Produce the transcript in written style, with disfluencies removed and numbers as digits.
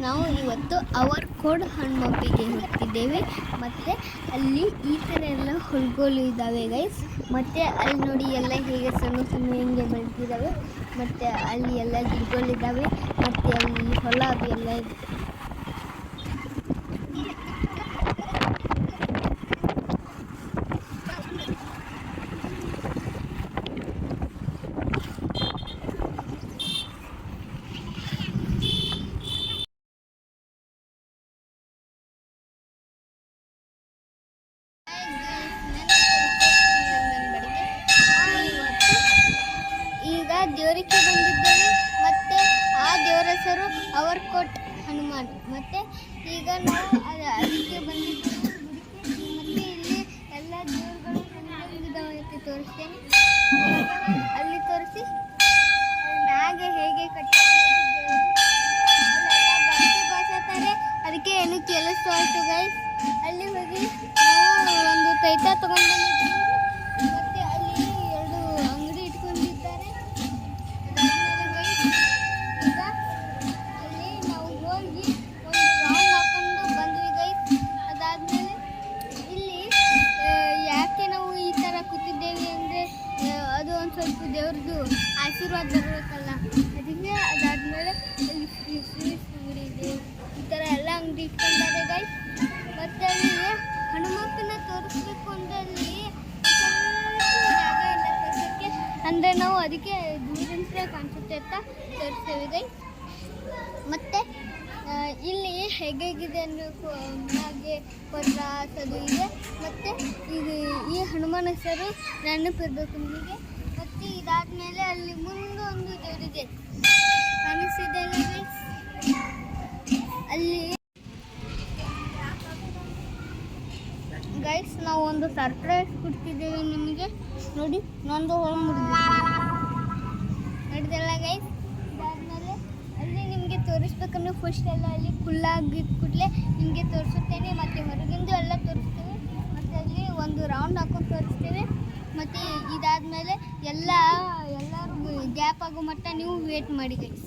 ನಾವು ಇವತ್ತು hour code ಹನುಮಪ್ಪಿಗೆ ಹೋಗ್ತಿದ್ದೇವೆ ಮತ್ತು ಅಲ್ಲಿ ಈ ಥರ ಎಲ್ಲ ಹುಲ್ಗೋಲು ಇದ್ದಾವೆ ಗೈಸ್. ಮತ್ತು ಅಲ್ಲಿ ನೋಡಿ ಎಲ್ಲ ಹೇಗೆ ಸಣ್ಣ ಸಣ್ಣ ಹಿಂಗೆ ಬೆಳೆದಿದ್ದಾವೆ. ಮತ್ತು ಅಲ್ಲಿ ಎಲ್ಲ ಗಿಡಗಳಿದ್ದಾವೆ ಮತ್ತು ಅಲ್ಲಿ ಹೊಲ ಅದು ಎಲ್ಲ ಇದೆ. ಈಗ ದೇವರಿಗೆ ಬಂದಿದ್ದೇವೆ ಮತ್ತು ಆ ದೇವರ ಹೆಸರು ಅವರ್ ಕೋಟ್ ಹನುಮಾನ್. ಮತ್ತು ಈಗ ನಾವು ಅದಕ್ಕೆ ಬಂದಿದ್ದೇವೆ ಮತ್ತು ಇಲ್ಲಿ ಎಲ್ಲ ದೇವರುಗಳು ಹೆಂಗಿದಾವೆ ತೋರಿಸ್ತೇನೆ. ಅಲ್ಲಿ ತೋರಿಸಿ ಮ್ಯಾಗೆ ಹೇಗೆ ಕಟ್ಟಿದ್ದಾರೆ ಅಲ್ಲೆಲ್ಲ ಗಟ್ಟಿ ಬಾಸತ್ತಾರೆ, ಅದಕ್ಕೆ ಏನು ಕೆಲಸ ಆಯಿತು ಗೈಸ್. ಅಲ್ಲಿ ಹೋಗಿ ನಾವು ಒಂದು ತೈತ ತಗೊಂಡು ಬಂದಿದ್ದೀವಿ ಮತ್ತು ಅಲ್ಲಿ 2 ಅಂಗಡಿ ಇಟ್ಕೊಂಡಿದ್ದಾರೆ. ಈಗ ಅಲ್ಲಿ ನಾವು ಹೋಗಿ ಒಂದು ರೌಂಡ್ ಹಾಕೊಂಡು ಬಂದ್ವಿ ಗೈಸ್. ಅದಾದಮೇಲೆ ಇಲ್ಲಿ ಯಾಕೆ ನಾವು ಈ ಥರ ಕೂತಿದ್ದೇವೆ ಅಂದರೆ ಅದು ಒಂದು ಸ್ವಲ್ಪ ದೇವ್ರದ್ದು ಆಶೀರ್ವಾದ ಬರಬೇಕಲ್ಲ, ಅದಕ್ಕೆ. ಅದಾದಮೇಲೆ ಅಲ್ಲಿ ಸ್ವೀಟ್ಸ್ ಅಂಗಡಿ ಇದೆ, ಈ ಥರ ಎಲ್ಲ ಅಂಗಡಿ ಇಟ್ಕೊಂಡಿದ್ದಾರೆ ಗೈಸ್. ಮತ್ತು ಅಲ್ಲಿ ಹನುಮಪ್ಪನ ತೋರಿಸ್ಬೇಕು ಅಂದರೆ ಅಲ್ಲಿ ಜಾಗ ಇಲ್ಲ ತೋರಿಸೋಕ್ಕೆ, ಅಂದರೆ ನಾವು ಅದಕ್ಕೆ ದೂರಿಂದ ಕಾಣಿಸುತ್ತೆ ಅಂತ ತೋರಿಸ್ತೇವೆ ಗೈಸ್. ಮತ್ತು ಇಲ್ಲಿ ಹೇಗಿದೆ ಅಂದರೆ ಹಾಗೆ ಕೊಟ್ರಾಸ್ ಅದು ಇದೆ. ಮತ್ತು ಇದು ಈ ಹನುಮಾನ ಹೆಸರು ನೆನಪಿರಬೇಕು ನಿಮಗೆ. ಮತ್ತು ಇದಾದಮೇಲೆ ಅಲ್ಲಿ ಮುಂದೆ ಒಂದು ದೇವರಿದೆ, ಕಾಣಿಸ್ತಿದೆ ಗೈಸ್. ಅಲ್ಲಿ ಗೈಸ್ ನಾವು ಒಂದು ಸರ್ಪ್ರೈಸ್ ಕೊಡ್ತಿದ್ದೇವೆ ನಿಮಗೆ. ನೋಡಿ, ನಂದು ಹೋಗಿ ನೋಡಿದೆಲ್ಲ ಗೈಸ್. ಇದಾದಮೇಲೆ ಅಲ್ಲಿ ನಿಮಗೆ ತೋರಿಸ್ಬೇಕಂದ್ರೆ ಫಸ್ಟ್ ಎಲ್ಲ ಅಲ್ಲಿ ಕುಲ್ಲಾಗಿದ್ದ ಕೂಡಲೇ ನಿಮಗೆ ತೋರಿಸುತ್ತೇನೆ ಮತ್ತು ಹೊರಗಿಂದು ಎಲ್ಲ ತೋರಿಸ್ತೇವೆ ಮತ್ತು ಅಲ್ಲಿ ಒಂದು ರೌಂಡ್ ಹಾಕೊಂಡು ತೋರಿಸ್ತೇವೆ. ಮತ್ತು ಇದಾದಮೇಲೆ ಎಲ್ಲರೂ ಗ್ಯಾಪ್ ಆಗೋ ಮಟ್ಟ ನೀವು ವೇಟ್ ಮಾಡಿ ಗೈಸ್.